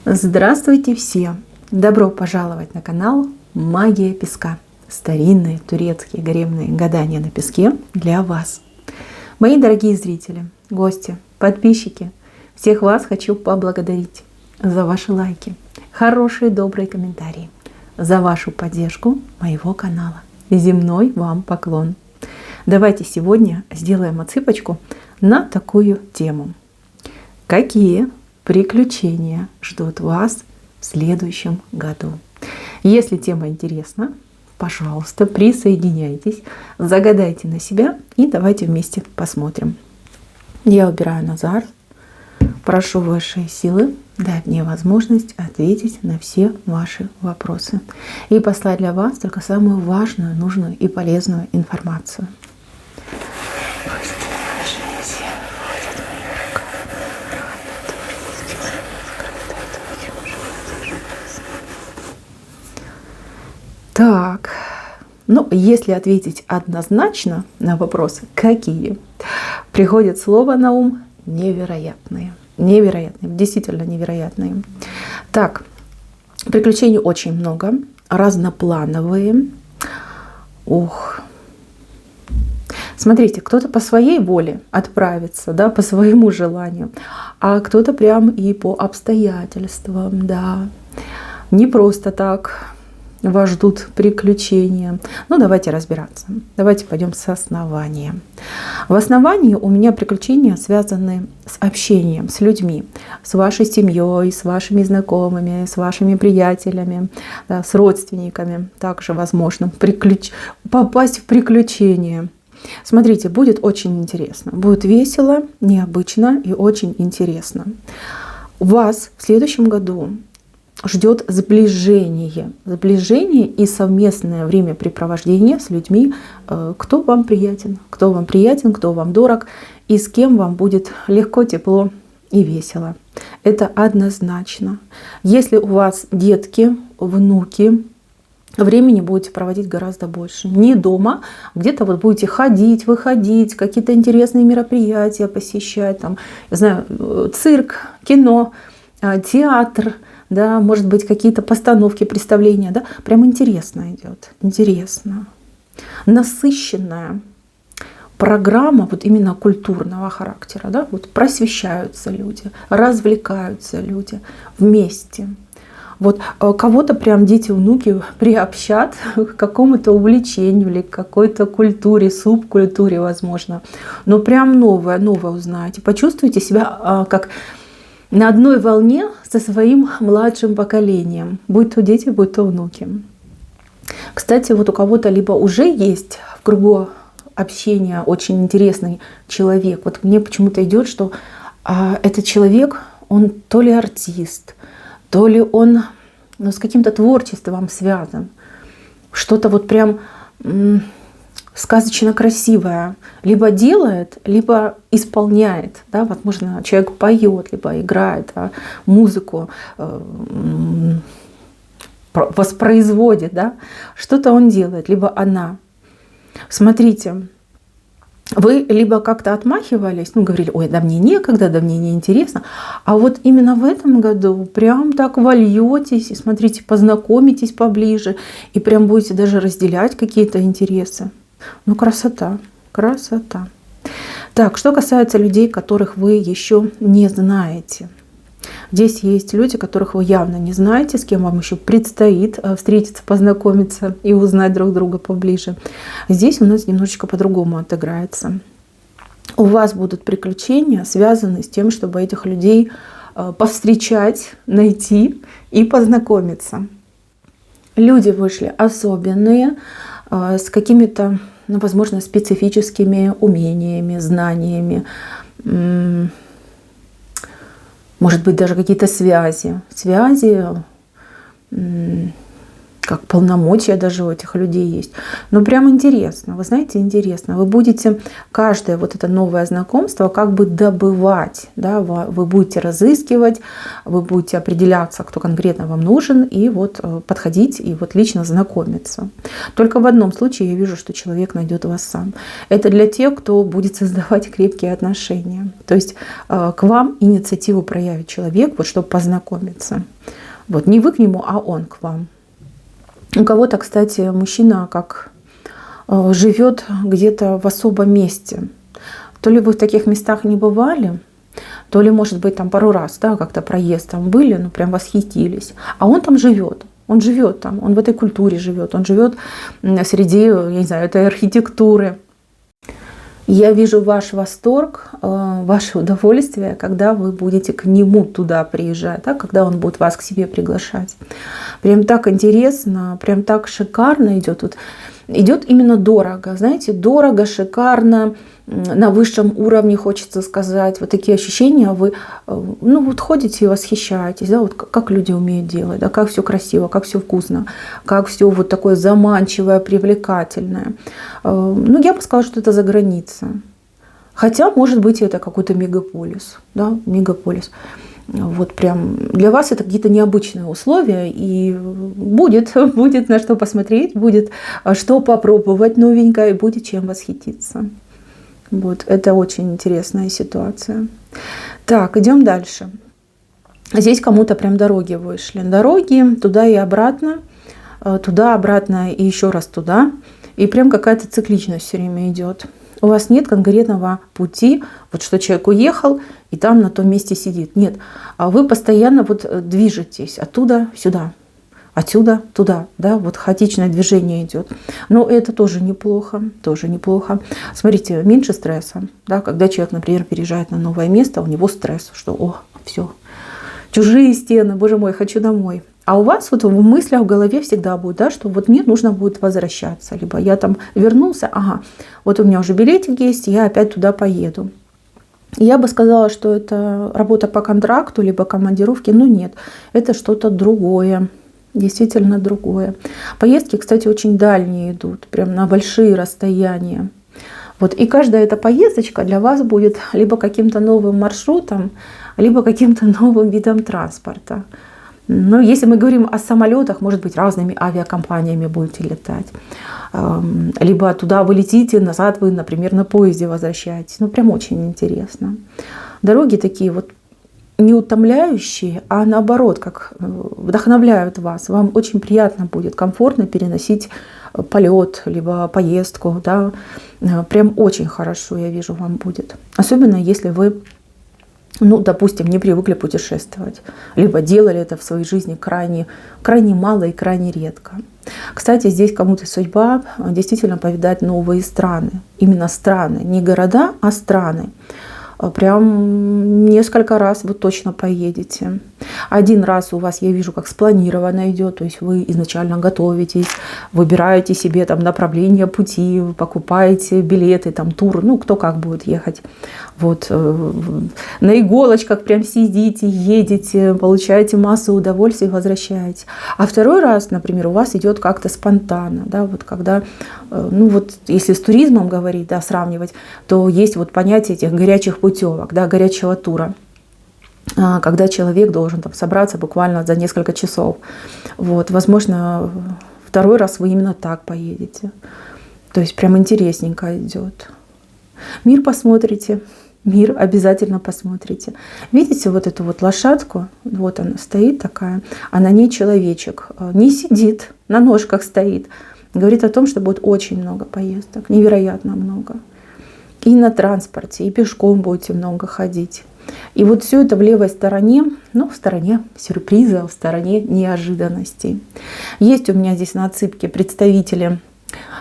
Здравствуйте все! Добро пожаловать на канал Магия Песка. Старинные турецкие гаремные гадания на песке для вас. Мои дорогие зрители, гости, подписчики, всех вас хочу поблагодарить за ваши лайки, хорошие добрые комментарии, за вашу поддержку моего канала. Земной вам поклон. Давайте сегодня сделаем отсыпочку на такую тему. Какие приключения ждут вас в следующем году? Если тема интересна, пожалуйста, присоединяйтесь, загадайте на себя и давайте вместе посмотрим. Я убираю Назар, прошу высшие силы дать мне возможность ответить на все ваши вопросы и послать для вас только самую важную, нужную и полезную информацию. Так, если ответить однозначно на вопрос «какие?», приходит слово на ум «невероятные». Невероятные, действительно невероятные. Так, приключений очень много, разноплановые. Смотрите, кто-то по своей воле отправится, да, по своему желанию, а кто-то прям и по обстоятельствам, да. Не просто так вас ждут приключения. Давайте разбираться. Давайте пойдем с основания. В основании у меня приключения связаны с общением, с людьми, с вашей семьей, с вашими знакомыми, с вашими приятелями, да, с родственниками. Также возможно попасть в приключения. Смотрите, будет очень интересно. Будет весело, необычно и очень интересно. Вас в следующем году ждет сближение и совместное времяпрепровождение с людьми, кто вам приятен, кто вам дорог и с кем вам будет легко, тепло и весело. Это однозначно. Если у вас детки, внуки, времени будете проводить гораздо больше. Не дома, где-то вот будете ходить, выходить, какие-то интересные мероприятия посещать, там, не знаю, цирк, кино, театр, да, может быть, какие-то постановки, представления, да, прям интересно идет, интересно. Насыщенная программа вот именно культурного характера, да, вот просвещаются люди, развлекаются люди вместе. Вот кого-то прям дети, внуки приобщат к какому-то увлечению или к какой-то культуре, субкультуре, возможно. Но прям новое узнаете. Почувствуйте себя как на одной волне со своим младшим поколением. Будь то дети, будь то внуки. Кстати, вот у кого-то либо уже есть в кругу общения очень интересный человек. Вот мне почему-то идет, что этот человек, он то ли артист, то ли он с каким-то творчеством связан. Что-то вот прям сказочно красивое либо делает, либо исполняет. Да? Возможно, человек поет, либо играет, музыку воспроизводит. Да? Что-то он делает, либо она. Смотрите, вы либо как-то отмахивались, говорили, ой, да мне некогда, да мне не интересно. А вот именно в этом году прям так вольетесь, и смотрите, познакомитесь поближе, и прям будете даже разделять какие-то интересы. Красота, красота. Так, что касается людей, которых вы еще не знаете. Здесь есть люди, которых вы явно не знаете, с кем вам еще предстоит встретиться, познакомиться и узнать друг друга поближе. Здесь у нас немножечко по-другому отыграется. У вас будут приключения, связанные с тем, чтобы этих людей повстречать, найти и познакомиться. Люди вышли особенные, с какими-то, возможно, специфическими умениями, знаниями, может быть, даже какие-то связи, как полномочия даже у этих людей есть. Но прям интересно, вы знаете, интересно. Вы будете каждое вот это новое знакомство как бы добывать, да, вы будете разыскивать, вы будете определяться, кто конкретно вам нужен, и вот подходить и вот лично знакомиться. Только в одном случае я вижу, что человек найдет вас сам. Это для тех, кто будет создавать крепкие отношения. То есть к вам инициативу проявит человек, вот чтобы познакомиться. Вот не вы к нему, а он к вам. У кого-то, кстати, мужчина как живет где-то в особом месте. То ли вы в таких местах не бывали, то ли, может быть, там пару раз, да, как-то проездом были, ну прям восхитились. А он там живет. Он живет там, он в этой культуре живет, он живет среди, я не знаю, этой архитектуры. Я вижу ваш восторг, ваше удовольствие, когда вы будете к нему туда приезжать, да, когда он будет вас к себе приглашать. Прям так интересно, прям так шикарно идет. Вот идет именно дорого, знаете, дорого, шикарно, на высшем уровне, хочется сказать. Вот такие ощущения, вы ну, вот ходите и восхищаетесь, да, вот как люди умеют делать, да, как все красиво, как все вкусно, как все вот такое заманчивое, привлекательное. Ну, я бы сказала, что это за граница. Хотя, может быть, это какой-то мегаполис, да, мегаполис. Вот прям для вас это какие-то необычные условия, и будет на что посмотреть, будет что попробовать новенькое, и будет чем восхититься. Вот, это очень интересная ситуация. Так, идем дальше. Здесь кому-то прям дороги вышли. Дороги туда и обратно и еще раз туда. И прям какая-то цикличность все время идет. У вас нет конкретного пути, вот что человек уехал и там на том месте сидит. Нет, вы постоянно вот движетесь оттуда сюда, отсюда туда, да, вот хаотичное движение идет. Но это тоже неплохо, тоже неплохо. Смотрите, меньше стресса, да, когда человек, например, переезжает на новое место, у него стресс, что все, чужие стены, боже мой, хочу домой. А у вас вот в мыслях, в голове всегда будет, да, что вот мне нужно будет возвращаться. Либо я там вернулся, ага, вот у меня уже билетик есть, я опять туда поеду. Я бы сказала, что это работа по контракту, либо командировки, но нет, это что-то другое. Действительно другое. Поездки, кстати, очень дальние идут, прям на большие расстояния. Вот. И каждая эта поездочка для вас будет либо каким-то новым маршрутом, либо каким-то новым видом транспорта. Но если мы говорим о самолетах, может быть, разными авиакомпаниями будете летать. Либо туда вы летите, назад вы, например, на поезде возвращаетесь. Ну, прям очень интересно. Дороги такие вот не утомляющие, а наоборот, как вдохновляют вас. Вам очень приятно будет, комфортно переносить полет, либо поездку. Да? Прям очень хорошо, я вижу, вам будет. Особенно если вы, ну, допустим, не привыкли путешествовать, либо делали это в своей жизни крайне, крайне мало и крайне редко. Кстати, здесь кому-то судьба действительно повидать новые страны. Именно страны, не города, а страны. Прям несколько раз вы точно поедете. Один раз у вас, я вижу, как спланированно идет, то есть вы изначально готовитесь, выбираете себе там направление пути, покупаете билеты, там тур, ну кто как будет ехать. Вот на иголочках прям сидите, едете, получаете массу удовольствия и возвращаетесь. А второй раз, например, у вас идет как-то спонтанно, да, вот когда, ну вот если с туризмом говорить, да, сравнивать, то есть вот понятие этих горячих путевок, да, горячего тура, когда человек должен там собраться буквально за несколько часов. Вот, возможно, второй раз вы именно так поедете. То есть прям интересненько идет. Мир посмотрите, мир обязательно посмотрите. Видите вот эту вот лошадку? Вот она стоит такая, а на ней человечек. Не сидит, на ножках стоит. Говорит о том, что будет очень много поездок, невероятно много. И на транспорте, и пешком будете много ходить. И вот все это в левой стороне, ну, в стороне сюрприза, в стороне неожиданностей. Есть у меня здесь на отсыпке представители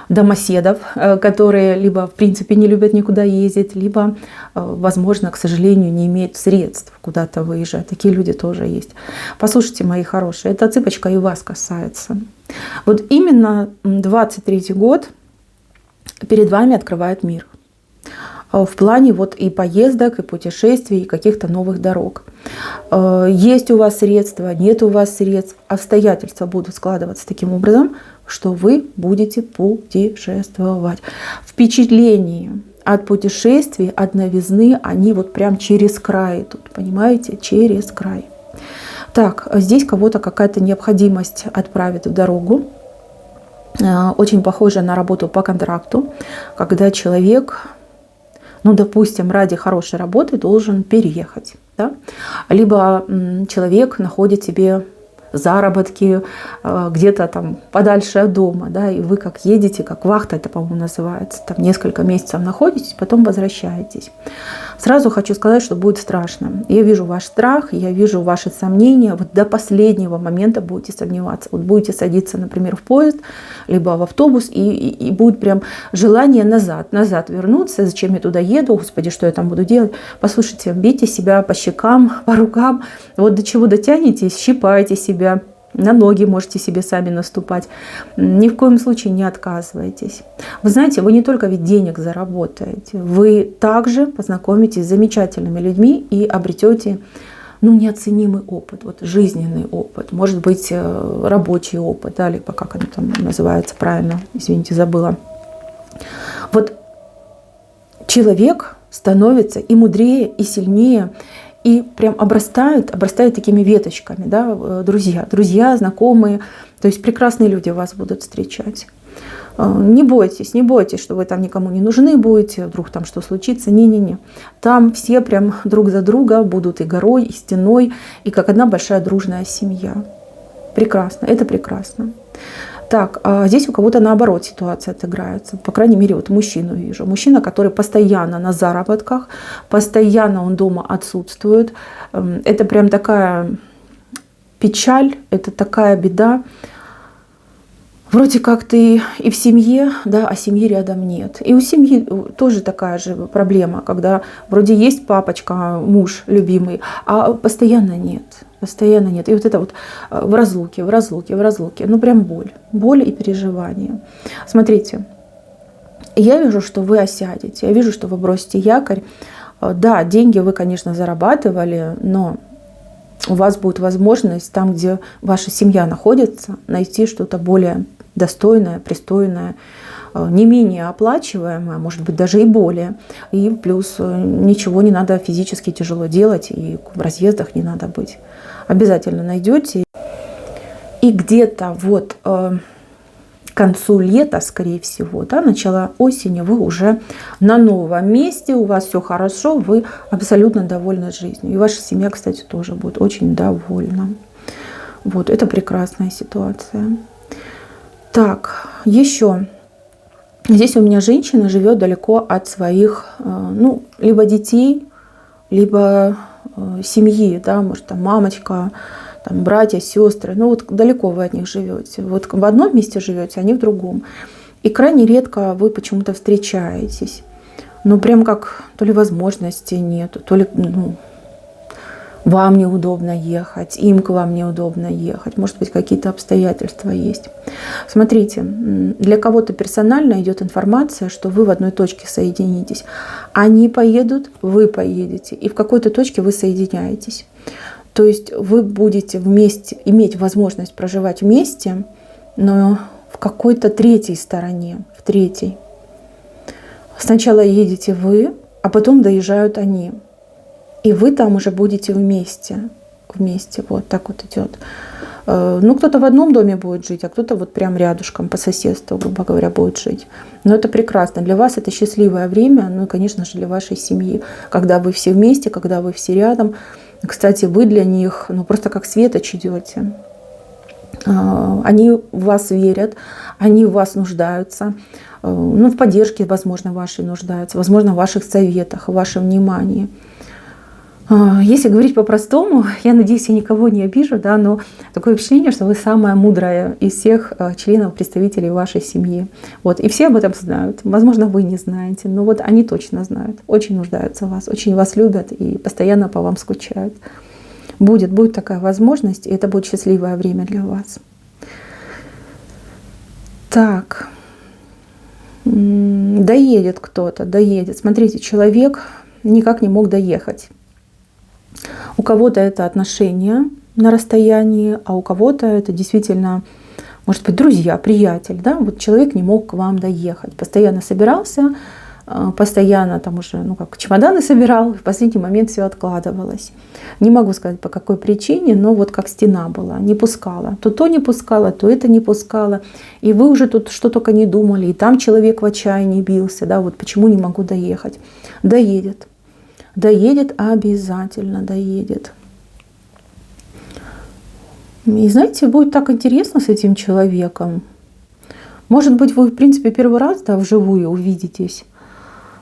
домоседов, которые либо в принципе не любят никуда ездить, либо, возможно, к сожалению, не имеют средств куда-то выезжать. Такие люди тоже есть. Послушайте, мои хорошие, эта отсыпочка и вас касается. Вот именно 23-й год перед вами открывает мир. в плане вот и поездок, и путешествий, и каких-то новых дорог. Есть у вас средства, нет у вас средств, обстоятельства будут складываться таким образом, что вы будете путешествовать. Впечатления от путешествий, от новизны, они вот прям через край идут, понимаете, через край. Так, здесь кого-то какая-то необходимость отправит в дорогу. Очень похоже на работу по контракту, когда человек, ну, допустим, ради хорошей работы должен переехать. Да? Либо человек находит себе заработки где-то там подальше от дома, да, и вы как едете, как вахта, это, по-моему, называется, там несколько месяцев находитесь, потом возвращаетесь. Сразу хочу сказать, что будет страшно. Я вижу ваш страх, я вижу ваши сомнения, вот до последнего момента будете сомневаться. Вот будете садиться, например, в поезд, либо в автобус, и будет прям желание назад вернуться, зачем я туда еду, господи, что я там буду делать. Послушайте, бейте себя по щекам, по рукам, вот до чего дотянетесь, щипайте себя, на ноги можете себе сами наступать. Ни в коем случае не отказывайтесь. Вы знаете, вы не только ведь денег заработаете, вы также познакомитесь с замечательными людьми и обретете, ну, неоценимый опыт, вот жизненный опыт, может быть, рабочий опыт, да, либо как оно там называется правильно, извините, забыла. Вот человек становится и мудрее, и сильнее, и прям обрастает такими веточками, да, друзья, знакомые, то есть прекрасные люди вас будут встречать. Не бойтесь, что вы там никому не нужны будете, вдруг там что случится, не-не-не. Там все прям друг за друга будут и горой, и стеной, и как одна большая дружная семья. Прекрасно, это прекрасно. Так, а здесь у кого-то наоборот ситуация отыграется. По крайней мере, вот мужчину вижу. Мужчина, который постоянно на заработках, постоянно он дома отсутствует. Это прям такая печаль, это такая беда. Вроде как ты и в семье, да, а семьи рядом нет. И у семьи тоже такая же проблема, когда вроде есть папочка, муж любимый, а постоянно нет. Постоянно нет. И вот это вот в разлуке. Ну прям боль и переживания. Смотрите, я вижу, что вы осядете, я вижу, что вы бросите якорь. Да, деньги вы, конечно, зарабатывали, но у вас будет возможность там, где ваша семья находится, найти что-то более достойное, пристойное, не менее оплачиваемое, может быть, даже и более. И плюс ничего не надо физически тяжело делать, и в разъездах не надо быть. Обязательно найдете. И где-то вот к концу лета, скорее всего, да, начало осени, вы уже на новом месте, у вас все хорошо, вы абсолютно довольны жизнью. И ваша семья, кстати, тоже будет очень довольна. Вот, это прекрасная ситуация. Так, еще. Здесь у меня женщина живет далеко от своих, ну, либо детей, либо семьи, да, может, там мамочка, там братья, сестры, ну вот далеко вы от них живете. Вот в одном месте живете, они в другом. И крайне редко вы почему-то встречаетесь. Ну прям как то ли возможности нет, то ли вам неудобно ехать, им к вам неудобно ехать. Может быть, какие-то обстоятельства есть. Смотрите, для кого-то персонально идет информация, что вы в одной точке соединитесь. Они поедут, вы поедете, и в какой-то точке вы соединяетесь. То есть вы будете вместе, иметь возможность проживать вместе, но в какой-то третьей стороне, в третьей. Сначала едете вы, а потом доезжают они. И вы там уже будете вместе. Вот так вот идет. Ну, кто-то в одном доме будет жить, а кто-то вот прям рядышком по соседству, грубо говоря, будет жить. Но это прекрасно. Для вас это счастливое время, ну и, конечно же, для вашей семьи. Когда вы все вместе, когда вы все рядом. Кстати, вы для них, ну, просто как светоч идете. Они в вас верят, они в вас нуждаются. Ну, в поддержке, возможно, вашей нуждаются, возможно, в ваших советах, в вашем внимании. Если говорить по-простому, я надеюсь, я никого не обижу, да, но такое впечатление, что вы самая мудрая из всех членов, представителей вашей семьи. Вот, и все об этом знают. Возможно, вы не знаете, но вот они точно знают. Очень нуждаются в вас, очень вас любят и постоянно по вам скучают. Будет такая возможность, и это будет счастливое время для вас. Так. Доедет кто-то, доедет. Смотрите, человек никак не мог доехать. У кого-то это отношения на расстоянии, а у кого-то это действительно, может быть, друзья, приятель. Да? Вот человек не мог к вам доехать. Постоянно собирался, постоянно там уже, чемоданы собирал, в последний момент все откладывалось. Не могу сказать, по какой причине, но вот как стена была, не пускала. То не пускала, то это не пускала. И вы уже тут что только не думали, и там человек в отчаянии бился, да, вот почему не могу доехать. Доедет. Доедет, обязательно доедет. И знаете, будет так интересно с этим человеком. Может быть, вы, в принципе, первый раз, да, вживую увидитесь.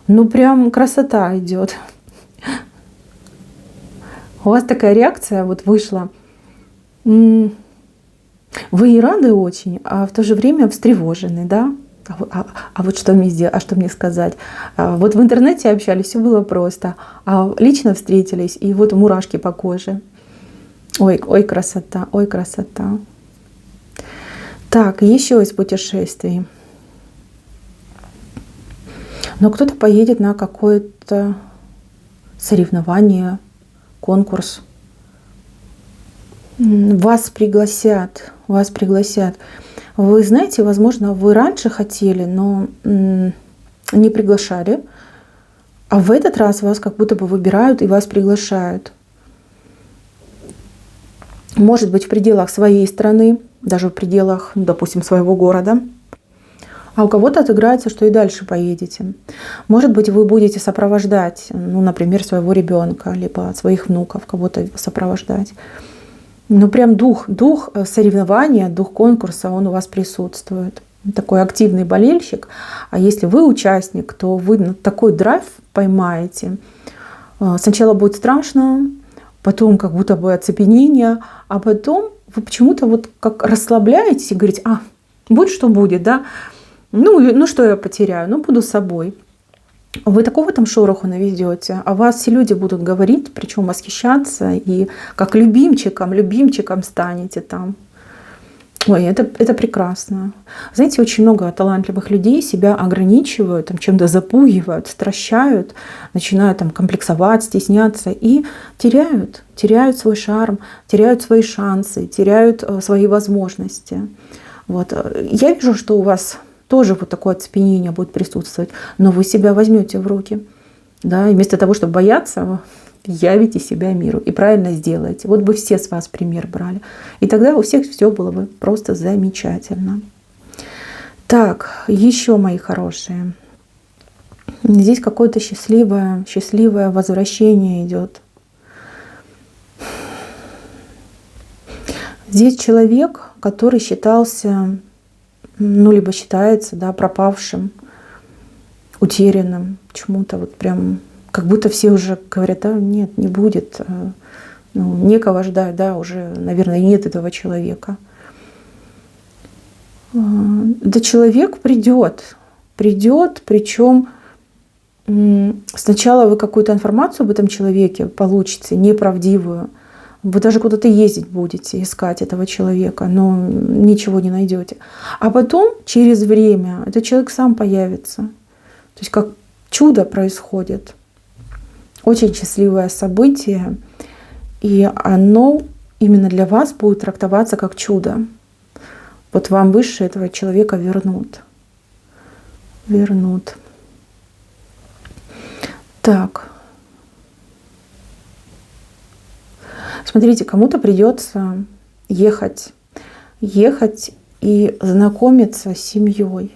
Ну, прям красота идет. У вас такая реакция вот вышла. Вы и рады очень, а в то же время встревожены, да? А вот что мне сделать, а что мне сказать? Вот в интернете общались, все было просто. А лично встретились, и вот мурашки по коже. Ой, ой, красота, ой, красота. Так, еще из путешествий. Но кто-то поедет на какое-то соревнование, конкурс. Вас пригласят, вас пригласят. Вы знаете, возможно, вы раньше хотели, но не приглашали. А в этот раз вас как будто бы выбирают и вас приглашают. Может быть, в пределах своей страны, даже в пределах, допустим, своего города. А у кого-то отыграется, что и дальше поедете. Может быть, вы будете сопровождать, например, своего ребенка, либо своих внуков, кого-то сопровождать. Прям дух соревнования, дух конкурса, он у вас присутствует. Такой активный болельщик. А если вы участник, то вы такой драйв поймаете. Сначала будет страшно, потом как будто бы оцепенение, а потом вы почему-то вот как расслабляетесь и говорите, будь что будет, да. Ну что я потеряю? Буду собой. Вы такого там шороху наведете, а вас все люди будут говорить, причем восхищаться, и как любимчиком станете там. Ой, это прекрасно. Знаете, очень много талантливых людей себя ограничивают, чем-то запугивают, стращают, начинают комплексовать, стесняться и теряют свой шарм, теряют свои шансы, теряют свои возможности. Вот. Я вижу, что у вас тоже вот такое оцепенение будет присутствовать, но вы себя возьмете в руки. Да, и вместо того, чтобы бояться, явите себя миру и правильно сделаете. Вот бы все с вас пример брали. И тогда у всех все было бы просто замечательно. Так, еще, мои хорошие. Здесь какое-то счастливое возвращение идет. Здесь человек, который считался, либо считается, да, пропавшим, утерянным, почему-то вот прям, как будто все уже говорят, да, нет, не будет, некого ждать, да, уже, наверное, нет этого человека. Да, человек придет, причем сначала вы какую-то информацию об этом человеке получите, неправдивую. Вы даже куда-то ездить будете, искать этого человека, но ничего не найдете. А потом, через время, этот человек сам появится. То есть как чудо происходит. Очень счастливое событие. И оно именно для вас будет трактоваться как чудо. Вот вам выше этого человека вернут. Так. Смотрите, кому-то придется ехать и знакомиться с семьей.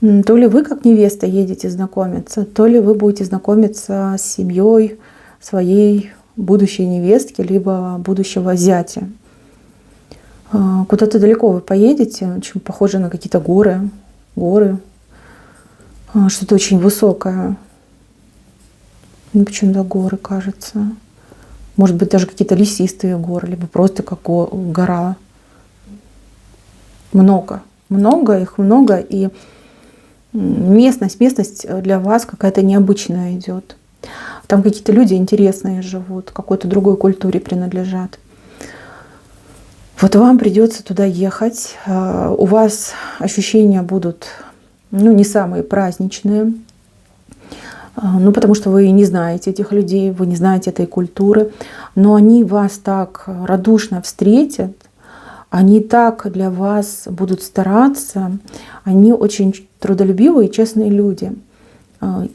То ли вы как невеста едете знакомиться, то ли вы будете знакомиться с семьей своей будущей невестки, либо будущего зятя. Куда-то далеко вы поедете, очень похоже на какие-то горы, что-то очень высокое. Почему-то горы, кажется. Может быть, даже какие-то лесистые горы, либо просто как гора. Много, и местность для вас какая-то необычная идет. Там какие-то люди интересные живут, какой-то другой культуре принадлежат. Вот вам придется туда ехать. У вас ощущения будут ну, не самые праздничные. Ну, потому что вы не знаете этих людей, вы не знаете этой культуры. Но они вас так радушно встретят, они так для вас будут стараться. Они очень трудолюбивые и честные люди.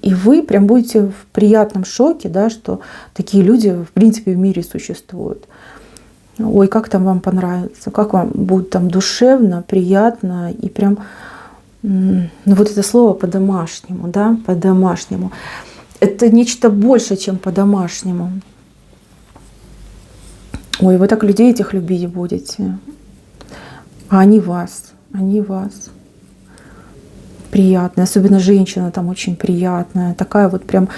И вы прям будете в приятном шоке, да, что такие люди в принципе в мире существуют. Ой, как там вам понравится, как вам будет там душевно, приятно и прям, ну вот это слово по-домашнему, да, по-домашнему. Это нечто больше, чем по-домашнему. Ой, вы так людей этих любить будете. А они вас. Приятная. Особенно женщина там очень приятная. Такая вот прям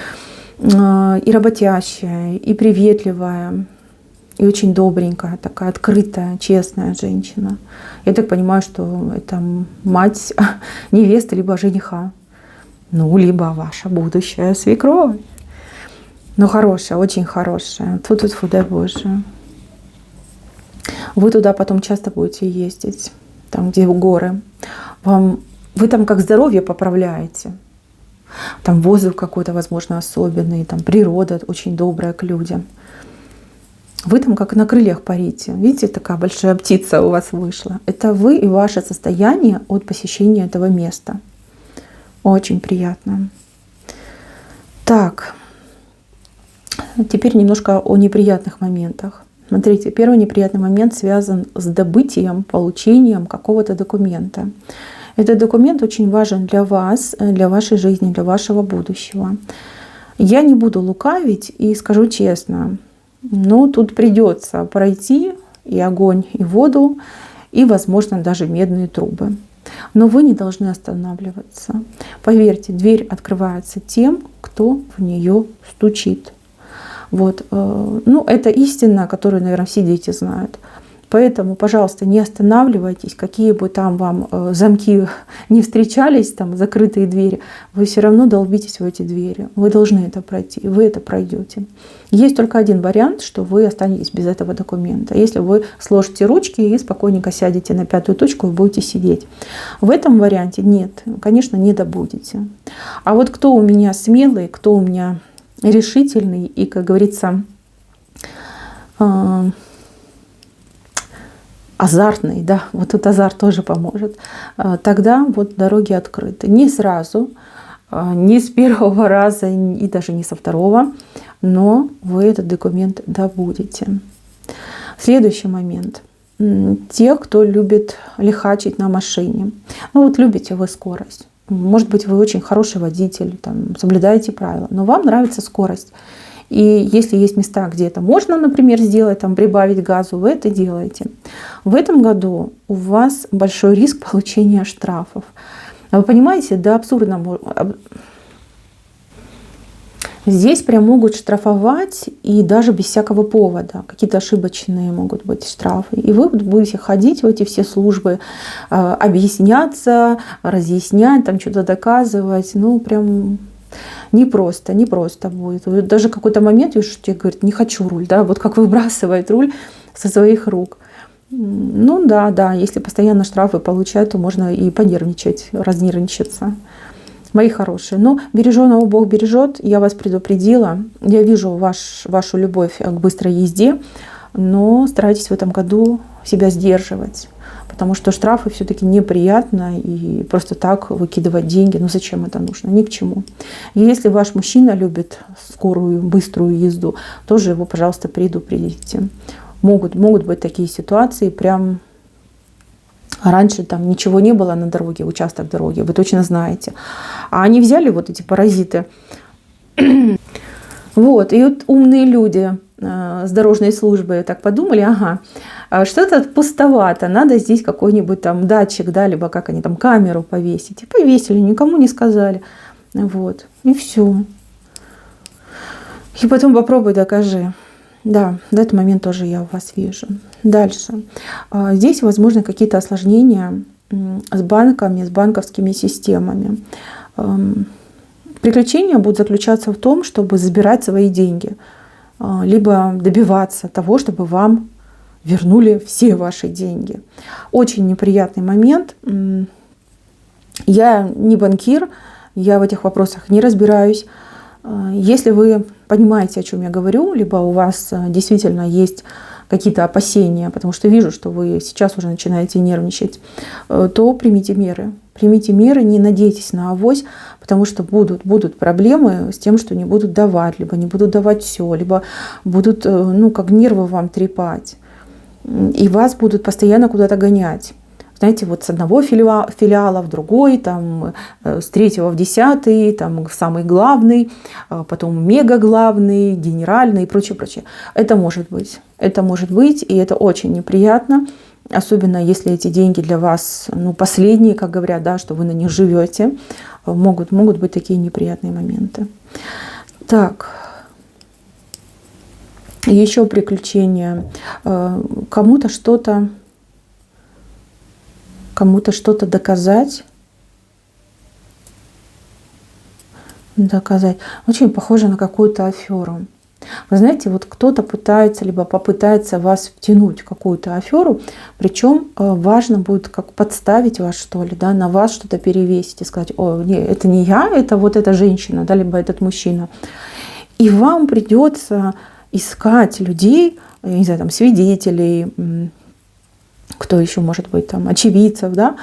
и работящая, и приветливая, и очень добренькая, такая открытая, честная женщина. Я так понимаю, что это мать невесты либо жениха. Ну, либо ваша будущая свекровь. Но хорошая, очень хорошая. Тьфу-тьфу, дай Боже. Вы туда потом часто будете ездить, там, где горы. Вы там как здоровье поправляете. Там воздух какой-то, возможно, особенный, там природа очень добрая к людям. Вы там как на крыльях парите. Видите, такая большая птица у вас вышла. Это вы и ваше состояние от посещения этого места. Очень приятно. Так, теперь немножко о неприятных моментах. Смотрите, первый неприятный момент связан с добытием, получением какого-то документа. Этот документ очень важен для вас, для вашей жизни, для вашего будущего. Я не буду лукавить и скажу честно, но тут придется пройти и огонь, и воду, и, возможно, даже медные трубы. Но вы не должны останавливаться. Поверьте, дверь открывается тем, кто в нее стучит. Вот. Ну, это истина, которую, наверное, все дети знают. Поэтому, пожалуйста, не останавливайтесь, какие бы там вам замки не встречались, там закрытые двери, вы все равно долбитесь в эти двери. Вы должны это пройти, вы это пройдете. Есть только один вариант, что вы останетесь без этого документа. Если вы сложите ручки и спокойненько сядете на пятую точку и будете сидеть. В этом варианте нет, конечно, не добудете. А вот кто у меня смелый, кто у меня решительный и, как говорится, азартный, да, вот тут азарт тоже поможет, тогда вот дороги открыты. Не сразу, не с первого раза и даже не со второго, но вы этот документ добудете. Следующий момент. Те, кто любит лихачить на машине. Ну вот любите вы скорость. Может быть, вы очень хороший водитель, там, соблюдаете правила, но вам нравится скорость. И если есть места, где это можно, например, сделать, там, прибавить газу, вы это делаете. В этом году у вас большой риск получения штрафов. Вы понимаете, до абсурда. Здесь прям могут штрафовать и даже без всякого повода. Какие-то ошибочные могут быть штрафы. И вы будете ходить в эти все службы, объясняться, разъяснять, там что-то доказывать. Ну, прям непросто будет. Вы даже какой-то момент, видишь, тебе говорят, не хочу руль, да, вот как выбрасывает руль со своих рук. Ну да, если постоянно штрафы получать, то можно и понервничать, разнервничаться. Мои хорошие, но береженого Бог бережет, я вас предупредила, я вижу вашу любовь к быстрой езде, но старайтесь в этом году себя сдерживать, потому что штрафы все-таки неприятно, и просто так выкидывать деньги, ну зачем это нужно, ни к чему. И если ваш мужчина любит скорую, быструю езду, тоже его, пожалуйста, предупредите. Могут быть такие ситуации, прям раньше там ничего не было на дороге, участок дороги, вы точно знаете. А они взяли вот эти паразиты. Вот, и вот умные люди с дорожной службы так подумали, ага, что-то пустовато, надо здесь какой-нибудь там датчик, да, либо как они там камеру повесить. И повесили, никому не сказали. Вот, и все. И потом попробуй докажи. Да, в этот момент тоже я у вас вижу. Дальше. Здесь возможны какие-то осложнения с банками, с банковскими системами. Приключения будут заключаться в том, чтобы забирать свои деньги, либо добиваться того, чтобы вам вернули все ваши деньги. Очень неприятный момент. Я не банкир, я в этих вопросах не разбираюсь. Если вы понимаете, о чем я говорю, либо у вас действительно есть какие-то опасения, потому что вижу, что вы сейчас уже начинаете нервничать, то примите меры. Примите меры, не надейтесь на авось, потому что будут проблемы с тем, что не будут давать, либо не будут давать все, либо будут, как нервы вам трепать. И вас будут постоянно куда-то гонять. Знаете, вот с одного филиала в другой, там, с 3-го в 10-й, там, в самый главный, потом мега главный, генеральный и прочее, прочее. Это может быть, и это очень неприятно, особенно если эти деньги для вас, последние, как говорят, да, что вы на них живете, могут быть такие неприятные моменты. Так, еще приключения, кому-то что-то доказать. Очень похоже на какую-то аферу. Вы знаете, вот кто-то пытается, либо попытается вас втянуть в какую-то аферу, причем важно будет как подставить вас, что ли, да, на вас что-то перевесить и сказать: о, нет, это не я, это вот эта женщина, да, либо этот мужчина. И вам придется искать людей, я не знаю, там, свидетелей, кто еще может быть, там, очевидцев, да,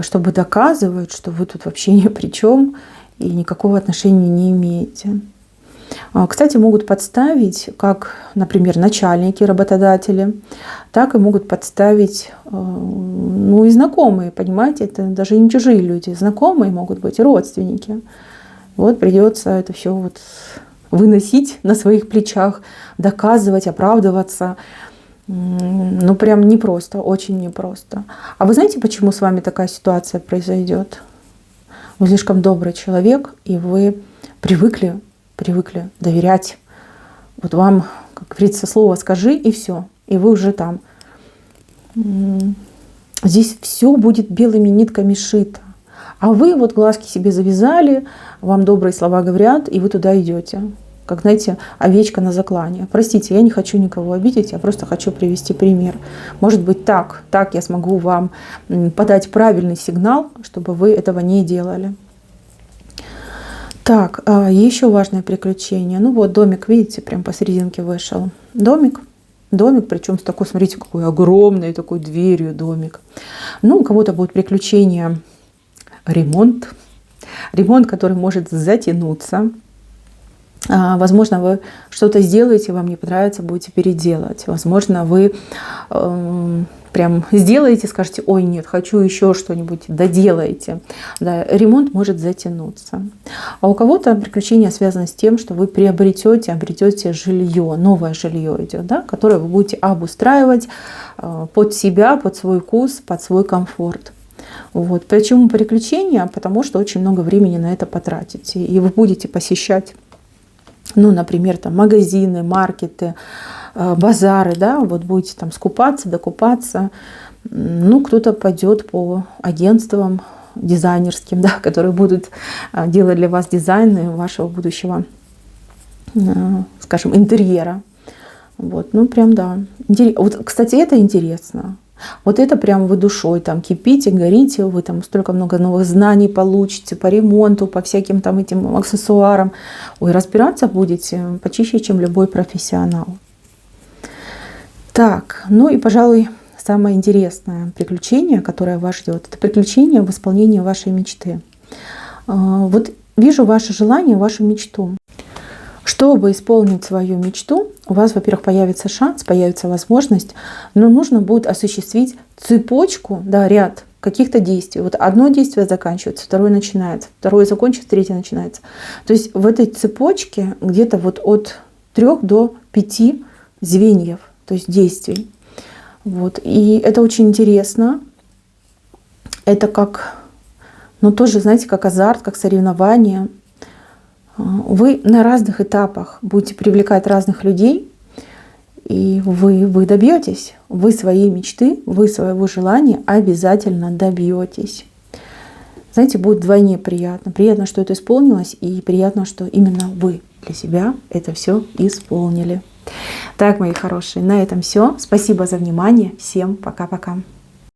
чтобы доказывать, что вы тут вообще ни при чем и никакого отношения не имеете. Кстати, могут подставить как, например, начальники, работодатели, так и могут подставить, и знакомые, понимаете, это даже не чужие люди, знакомые могут быть, и родственники. Вот придется это все вот выносить на своих плечах, доказывать, оправдываться. Прям непросто, очень непросто. А вы знаете, почему с вами такая ситуация произойдет? Вы слишком добрый человек, и вы привыкли доверять. Вот вам, как говорится, слово скажи, и все, и вы уже там. Здесь все будет белыми нитками шито. А вы вот глазки себе завязали, вам добрые слова говорят, и вы туда идете. Как, знаете, овечка на заклане. Простите, я не хочу никого обидеть, я просто хочу привести пример. Может быть, так я смогу вам подать правильный сигнал, чтобы вы этого не делали. Так, еще важное приключение. Вот домик, видите, прям посерединке вышел. Домик, причем с такой, смотрите, какой огромной такой дверью домик. У кого-то будет приключение ремонт, который может затянуться. Возможно, вы что-то сделаете, вам не понравится, будете переделать. Возможно, вы прям сделаете, скажете: ой, нет, хочу еще что-нибудь, доделаете. Да, ремонт может затянуться. А у кого-то приключение связано с тем, что вы обретете жилье, новое жилье идет, да, которое вы будете обустраивать под себя, под свой вкус, под свой комфорт. Вот. Почему приключения? Потому что очень много времени на это потратите. И вы будете посещать, например, там, магазины, маркеты, базары, да, вот будете там скупаться, докупаться. Кто-то пойдет по агентствам дизайнерским, да, которые будут делать для вас дизайны вашего будущего, скажем, интерьера. Вот, прям, да. Вот, кстати, это интересно. Вот это прям вы душой там кипите, горите, вы там столько много новых знаний получите по ремонту, по всяким там этим аксессуарам. Ой, разбираться будете почище, чем любой профессионал. Так, и, пожалуй, самое интересное приключение, которое вас ждет, это приключение в исполнении вашей мечты. Вот вижу ваше желание, вашу мечту. Чтобы исполнить свою мечту, у вас, во-первых, появится шанс, появится возможность, но нужно будет осуществить цепочку, да, ряд каких-то действий. Вот одно действие заканчивается, второе начинается, второе закончится, третье начинается. То есть в этой цепочке где-то вот от 3 до 5 звеньев, то есть действий. Вот. И это очень интересно. Это как, тоже, знаете, как азарт, как соревнование. Вы на разных этапах будете привлекать разных людей, и вы добьетесь. Вы своей мечты, вы своего желания обязательно добьетесь. Знаете, будет вдвойне приятно. Приятно, что это исполнилось, и приятно, что именно вы для себя это все исполнили. Так, мои хорошие, на этом все. Спасибо за внимание. Всем пока-пока.